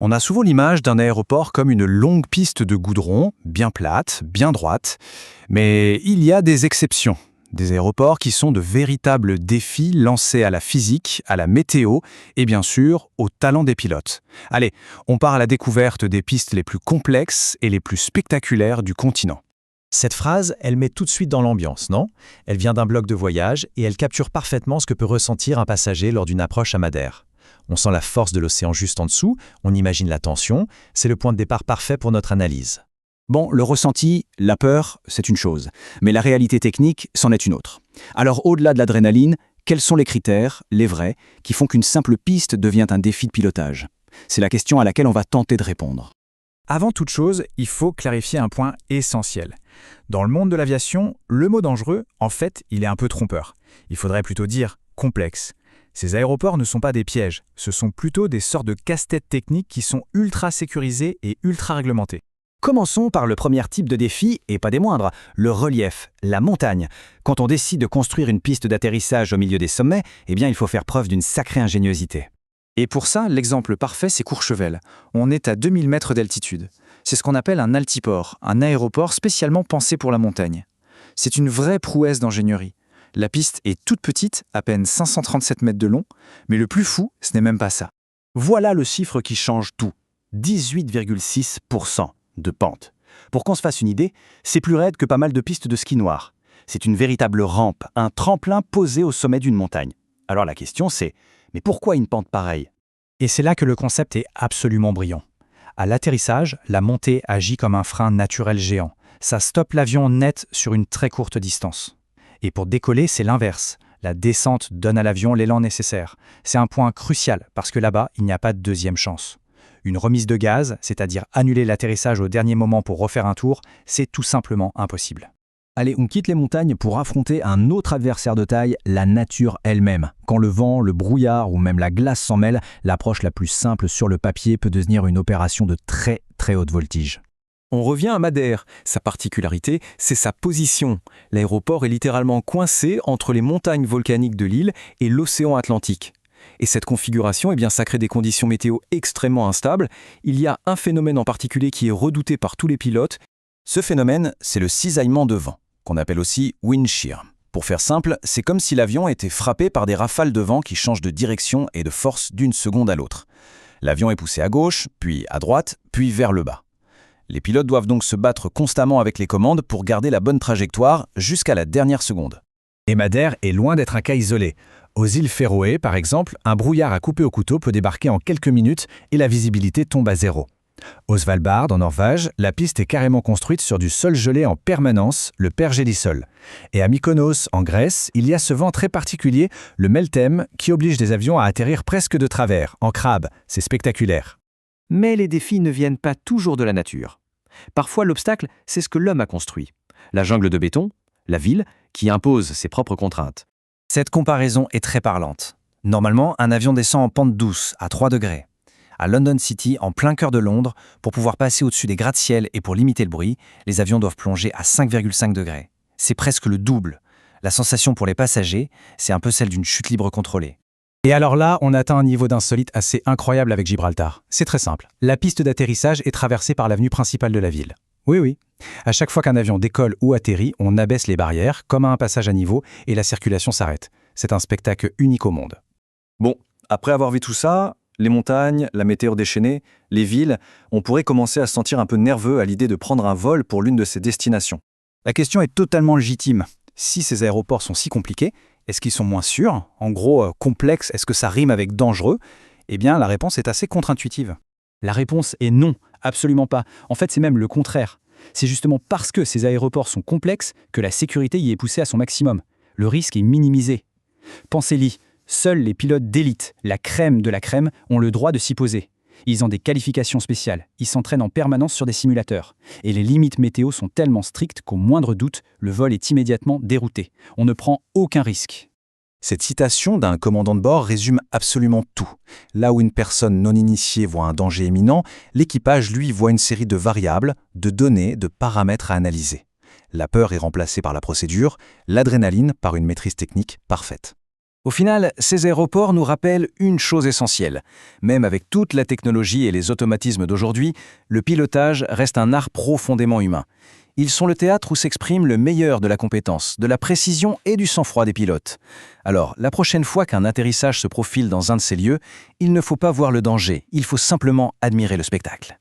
On a souvent l'image d'un aéroport comme une longue piste de goudron, bien plate, bien droite. Mais il y a des exceptions. Des aéroports qui sont de véritables défis lancés à la physique, à la météo et bien sûr au talent des pilotes. Allez, on part à la découverte des pistes les plus complexes et les plus spectaculaires du continent. Cette phrase, elle met tout de suite dans l'ambiance, non? Elle vient d'un blog de voyage et elle capture parfaitement ce que peut ressentir un passager lors d'une approche à Madère. On sent la force de l'océan juste en dessous, on imagine la tension, c'est le point de départ parfait pour notre analyse. Bon, le ressenti, la peur, c'est une chose, mais la réalité technique, c'en est une autre. Alors au-delà de l'adrénaline, quels sont les critères, les vrais, qui font qu'une simple piste devient un défi de pilotage? C'est la question à laquelle on va tenter de répondre. Avant toute chose, il faut clarifier un point essentiel. Dans le monde de l'aviation, le mot dangereux, en fait, il est un peu trompeur. Il faudrait plutôt dire complexe. Ces aéroports ne sont pas des pièges, ce sont plutôt des sortes de casse-têtes techniques qui sont ultra sécurisés et ultra réglementés. Commençons par le premier type de défi, et pas des moindres, le relief, la montagne. Quand on décide de construire une piste d'atterrissage au milieu des sommets, il faut faire preuve d'une sacrée ingéniosité. Et pour ça, l'exemple parfait, c'est Courchevel. On est à 2000 mètres d'altitude. C'est ce qu'on appelle un altiport, un aéroport spécialement pensé pour la montagne. C'est une vraie prouesse d'ingénierie. La piste est toute petite, à peine 537 mètres de long, mais le plus fou, ce n'est même pas ça. Voilà le chiffre qui change tout. 18,6% de pente. Pour qu'on se fasse une idée, c'est plus raide que pas mal de pistes de ski noir. C'est une véritable rampe, un tremplin posé au sommet d'une montagne. Alors la question c'est, mais pourquoi une pente pareille? Et c'est là que le concept est absolument brillant. À l'atterrissage, la montée agit comme un frein naturel géant. Ça stoppe l'avion net sur une très courte distance. Et pour décoller, c'est l'inverse. La descente donne à l'avion l'élan nécessaire. C'est un point crucial parce que là-bas, il n'y a pas de deuxième chance. Une remise de gaz, c'est-à-dire annuler l'atterrissage au dernier moment pour refaire un tour, c'est tout simplement impossible. Allez, on quitte les montagnes pour affronter un autre adversaire de taille, la nature elle-même. Quand le vent, le brouillard ou même la glace s'en mêlent, l'approche la plus simple sur le papier peut devenir une opération de très très haute voltige. On revient à Madère. Sa particularité, c'est sa position. L'aéroport est littéralement coincé entre les montagnes volcaniques de l'île et l'océan Atlantique. Et cette configuration, ça crée des conditions météo extrêmement instables. Il y a un phénomène en particulier qui est redouté par tous les pilotes. Ce phénomène, c'est le cisaillement de vent, qu'on appelle aussi wind shear. Pour faire simple, c'est comme si l'avion était frappé par des rafales de vent qui changent de direction et de force d'une seconde à l'autre. L'avion est poussé à gauche, puis à droite, puis vers le bas. Les pilotes doivent donc se battre constamment avec les commandes pour garder la bonne trajectoire jusqu'à la dernière seconde. Et Madère est loin d'être un cas isolé. Aux îles Féroé, par exemple, un brouillard à couper au couteau peut débarquer en quelques minutes et la visibilité tombe à zéro. Au Svalbard, en Norvège, la piste est carrément construite sur du sol gelé en permanence, le pergélisol. Et à Mykonos, en Grèce, il y a ce vent très particulier, le meltem, qui oblige des avions à atterrir presque de travers, en crabe. C'est spectaculaire. Mais les défis ne viennent pas toujours de la nature. Parfois, l'obstacle, c'est ce que l'homme a construit. La jungle de béton, la ville, qui impose ses propres contraintes. Cette comparaison est très parlante. Normalement, un avion descend en pente douce, à 3 degrés. À London City, en plein cœur de Londres, pour pouvoir passer au-dessus des gratte-ciel et pour limiter le bruit, les avions doivent plonger à 5,5 degrés. C'est presque le double. La sensation pour les passagers, c'est un peu celle d'une chute libre contrôlée. Et alors là, on atteint un niveau d'insolite assez incroyable avec Gibraltar. C'est très simple. La piste d'atterrissage est traversée par l'avenue principale de la ville. Oui. À chaque fois qu'un avion décolle ou atterrit, on abaisse les barrières, comme à un passage à niveau, et la circulation s'arrête. C'est un spectacle unique au monde. Bon, après avoir vu tout ça, les montagnes, la météo déchaînée, les villes, on pourrait commencer à se sentir un peu nerveux à l'idée de prendre un vol pour l'une de ces destinations. La question est totalement légitime. Si ces aéroports sont si compliqués, est-ce qu'ils sont moins sûrs? En gros, complexe, est-ce que ça rime avec dangereux? La réponse est assez contre-intuitive. La réponse est non, absolument pas. En fait, c'est même le contraire. C'est justement parce que ces aéroports sont complexes que la sécurité y est poussée à son maximum. Le risque est minimisé. Pensez-y, seuls les pilotes d'élite, la crème de la crème, ont le droit de s'y poser. Ils ont des qualifications spéciales, ils s'entraînent en permanence sur des simulateurs. Et les limites météo sont tellement strictes qu'au moindre doute, le vol est immédiatement dérouté. On ne prend aucun risque. Cette citation d'un commandant de bord résume absolument tout. Là où une personne non initiée voit un danger imminent, l'équipage, lui, voit une série de variables, de données, de paramètres à analyser. La peur est remplacée par la procédure, l'adrénaline par une maîtrise technique parfaite. Au final, ces aéroports nous rappellent une chose essentielle. Même avec toute la technologie et les automatismes d'aujourd'hui, le pilotage reste un art profondément humain. Ils sont le théâtre où s'exprime le meilleur de la compétence, de la précision et du sang-froid des pilotes. Alors, la prochaine fois qu'un atterrissage se profile dans un de ces lieux, il ne faut pas voir le danger, il faut simplement admirer le spectacle.